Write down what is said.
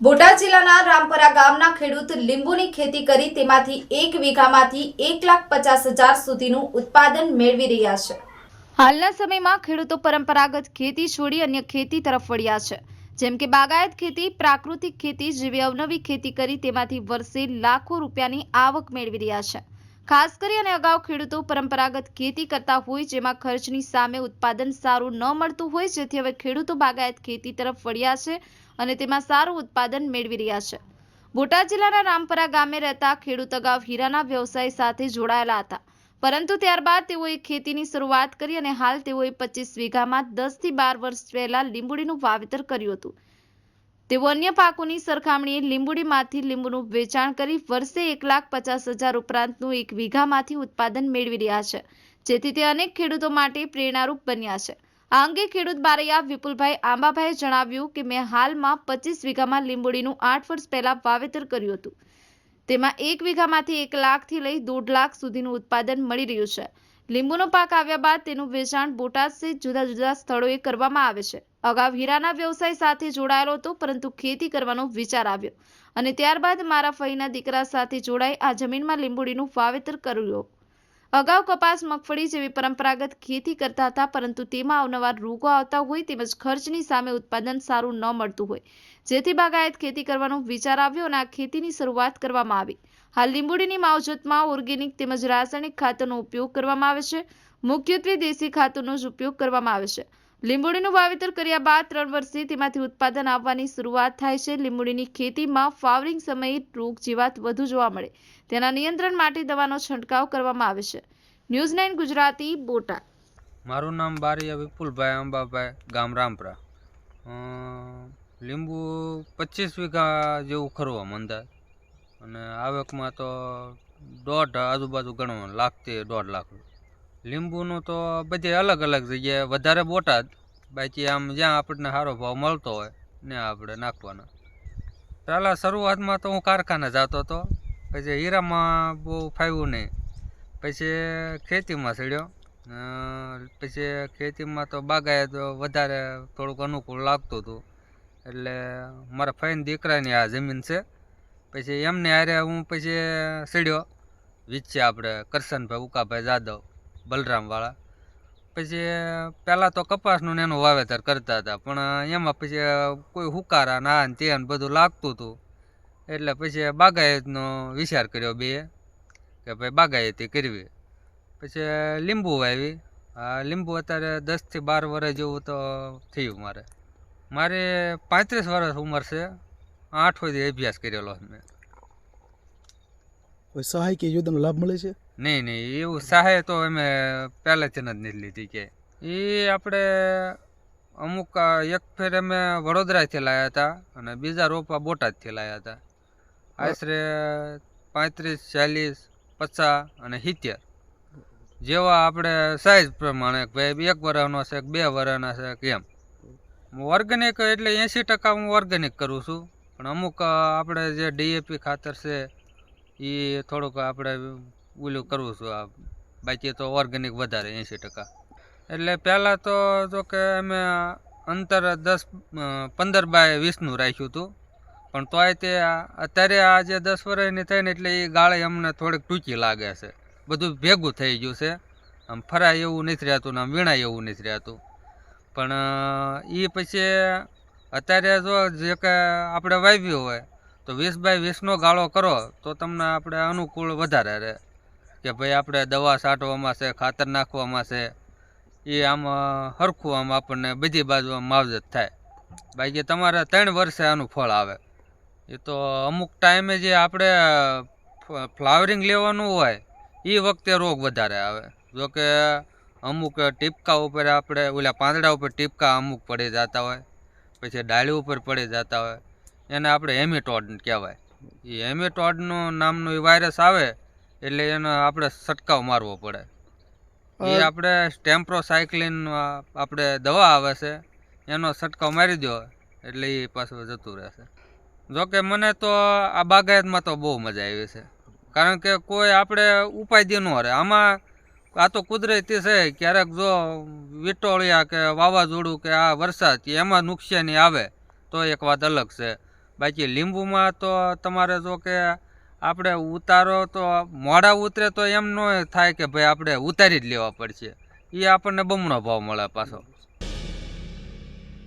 બોટાદ જિલ્લાના રામપરા ગામના ખેડૂત લીંબુની ખેતી કરી તેમાંથી 1 વીઘામાંથી 1,50,000 સુધીનું ઉત્પાદન મેળવી રહ્યા છે। હાલના સમયમાં ખેડૂતો પરંપરાગત ખેતી છોડી અન્ય ખેતી તરફ વળ્યા છે, જેમ કે બાગાયત ખેતી, પ્રાકૃતિક ખેતી જેવી અવનવી ખેતી કરી તેમાંથી વર્ષે લાખો રૂપિયાની આવક મેળવી રહ્યા છે। ખાસ કરીને અગાઉ ખેડૂતો પરંપરાગત ખેતી કરતા હોય જેમાં ખર્ચની સામે ઉત્પાદન સારું ન મળતું હોય, જેથી હવે ખેડૂતો બાગાયત ખેતી તરફ વળ્યા છે અને તેમાં સારું ઉત્પાદન મેળવી રહ્યા છે। બોટાદ જિલ્લાના રામપરા ગામે રહેતા ખેડૂત અગાઉ હીરાના વ્યવસાય સાથે જોડાયેલા હતા, પરંતુ ત્યારબાદ તેઓએ ખેતીની શરૂઆત કરી અને હાલ તેઓએ 25 વીઘામાં 10 થી 12 વર્ષ પહેલા લીંબુડીનું વાવેતર કર્યું હતું। તેઓ અન્ય પાકોની સરખામણીએ લીંબુડીમાંથી લીંબુનું વેચાણ કરી વર્ષે 1,50,000 ઉપરાંતનું 1 વીઘામાંથી ઉત્પાદન મેળવી રહ્યા છે, જેથી તે અનેક ખેડૂતો માટે પ્રેરણારૂપ બન્યા છે। આ અંગે ખેડૂત બારૈયા વિપુલભાઈ આંબાભાઈએ જણાવ્યું કે મેં હાલમાં 25 વીઘામાં લીંબુડીનું 8 વર્ષ પહેલા વાવેતર કર્યું હતું। તેમાં 1 વીઘામાંથી 1 લાખથી લઈ 1.5 લાખ સુધીનું ઉત્પાદન મળી રહ્યું છે। લીંબુનો પાક આવ્યા બાદ તેનું વેચાણ બોટાદ સહિત જુદા જુદા સ્થળોએ કરવામાં આવે છે। અગાઉ હીરાના વ્યવસાય સાથે જોડાયેલો હતો, પરંતુ ખેતી કરવાનો વિચાર આવ્યો અને ત્યારબાદ મારા ફઈના દીકરા સાથે જોડાઈ આ જમીનમાં લીંબુડીનું વાવેતર કર્યું। અગાઉ કપાસ, મગફળી જેવી પરંપરાગત ખેતી કરતા હતા, પરંતુ તેમાં અવનવા રોગો આવતા હોય તેમજ ખર્ચની સામે ઉત્પાદન સારું ન મળતું હોય, જેથી બાગાયત ખેતી કરવાનો વિચાર આવ્યો અને આ ખેતીની શરૂઆત કરવામાં આવી। હાલ લીંબુડીની માવજતમાં ઓર્ગેનિક તેમજ રાસાયણિક ખાતરનો ઉપયોગ કરવામાં આવે છે। મુખ્યત્વે દેશી ખાતરનો જ ઉપયોગ કરવામાં આવે છે। લીંબુડીનું વાવેતર કર્યા બાદ 3 વર્ષે તેમાંથી ઉત્પાદન આવવાની શરૂઆત થાય છે। લીંબુડીની ખેતીમાં ફ્લાવરિંગ સમયે રોગ જીવાત વધુ જોવા મળે, તેના નિયંત્રણ માટે દવાનો છંટકાવ કરવામાં આવે છે। ન્યૂઝ 9 ગુજરાતી, બોટાદ। મારું નામ બારૈયા વિપુલભાઈ આંબાભાઈ, ગામ રામપરા। લીંબુ 25 વીઘા જેવું ખરવા મંદાય અને આવકમાં તો 1.5 આજુબાજુ ગણવાનું, 1 લાખથી 1.5 લાખ। લીંબુનું તો બધી અલગ અલગ જગ્યાએ, વધારે બોટાદ, બાકી આમ જ્યાં આપણને સારો ભાવ મળતો હોય ને આપણે નાખવાના। પહેલાં શરૂઆતમાં તો હું કારખાને જતો હતો, પછી હીરામાં બહુ ફાવ્યું નહીં, પછી ખેતીમાં ચડ્યો। પછી ખેતીમાં તો બાગાયત વધારે થોડુંક અનુકૂળ લાગતું હતું, એટલે મારા ફઈના દીકરાની આ જમીન છે, પછી એમને હારે હું પછી ચડ્યો વીચે આપણે કરશનભાઈ ઉકાભાઈ જાદવ બલરામવાળા। પછી પહેલાં તો કપાસનું એનું વાવેતર કરતા હતા, પણ એમાં પછી કોઈ હુકારા ના ને તે બધું લાગતું હતું, એટલે પછી બાગાયતનો વિચાર કર્યો બે કે ભાઈ બાગાયતી કરવી। પછી લીંબુ વાવી। આ લીંબુ અત્યારે 10 થી 12 વર્ષ જેવું તો થયું। મારે 35 વર્ષ ઉંમર છે, 8 સુધી અભ્યાસ કરેલો મેં। કોઈ સહાય કે યોજનાનો લાભ મળે છે? નહીં, એવું સહાય તો અમે પહેલેથી જ નથી લીધી કે એ આપણે અમુક એક ફેર અમે વડોદરાથી લાવ્યા હતા અને બીજા રોપા બોટાદથી લાવ્યા હતા। આશરે 35, 40, 50 અને 70 જેવા આપણે સાઈઝ પ્રમાણે, ભાઈ 1 વર્ષનો છે, 2 વર્ષના છે કે એમ। ઓર્ગેનિક એટલે 80% હું ઓર્ગેનિક કરું છું, પણ અમુક આપણે જે DAP ખાતર છે એ થોડુંક આપણે ઓલું કરવું છું, બાકી તો ઓર્ગેનિક વધારે 80%। એટલે પહેલાં તો જો કે અમે અંતર 15 બાય 20નું રાખ્યું હતું, પણ તોય તે અત્યારે આ જે 10 વર્ષની થઈને એટલે એ ગાળે અમને થોડીક ટૂંકી લાગે છે। બધું ભેગું થઈ ગયું છે, આમ ફરાય એવું નથી રહેતું ને આમ વીણાય એવું નથી રહેતું। પણ એ પછી અત્યારે જો જે કે આપણે વાવ્યું હોય તો 20 બાય 20નો ગાળો કરો તો તમને આપણે અનુકૂળ વધારે રહે, કે ભાઈ આપણે દવા છાંટવામાં છે, ખાતર નાખવામાં છે, એ આમ સરખું આમ આપણને બધી બાજુ આમ માવજત થાય। બાકી તમારે 3 વર્ષે આનું ફળ આવે। એ તો અમુક ટાઈમે જે આપણે ફ્લાવરિંગ લેવાનું હોય એ વખતે રોગ વધારે આવે। જોકે અમુક ટીપકા ઉપર આપણે ઓલા પાંદડા ઉપર ટીપકા અમુક પડી જતા હોય, પછી ડાળી ઉપર પડી જતા હોય, એને આપણે હેમેટોડ કહેવાય। એ હેમેટોડનું નામનું એ વાયરસ આવે એટલે એનો આપણે છંટકાવ મારવો પડે। એ આપણે સ્ટેમ્પ્રોસાયક્લિન આપણે દવા આવે છે, એનો છંટકાવ મારી દો એટલે એ પાછું જતું રહેશે। જોકે મને તો આ બાગાયતમાં તો બહુ મજા આવી છે, કારણ કે કોઈ આપણે ઉપાધિ ન રહે આમાં। આ તો કુદરતી છે, ક્યારેક જો વિટોળિયા કે વાવાઝોડું કે આ વરસાદ કે એમાં નુકસાની આવે તો એક વાત અલગ છે, બાકી લીંબુમાં તો તમારે જો કે આપણે ઉતારો તો મોડા ઉતરે તો એમ ન થાય કે ભાઈ આપણે ઉતારી જ લેવા પડશે, એ આપણને બમણો ભાવ મળે પાછો.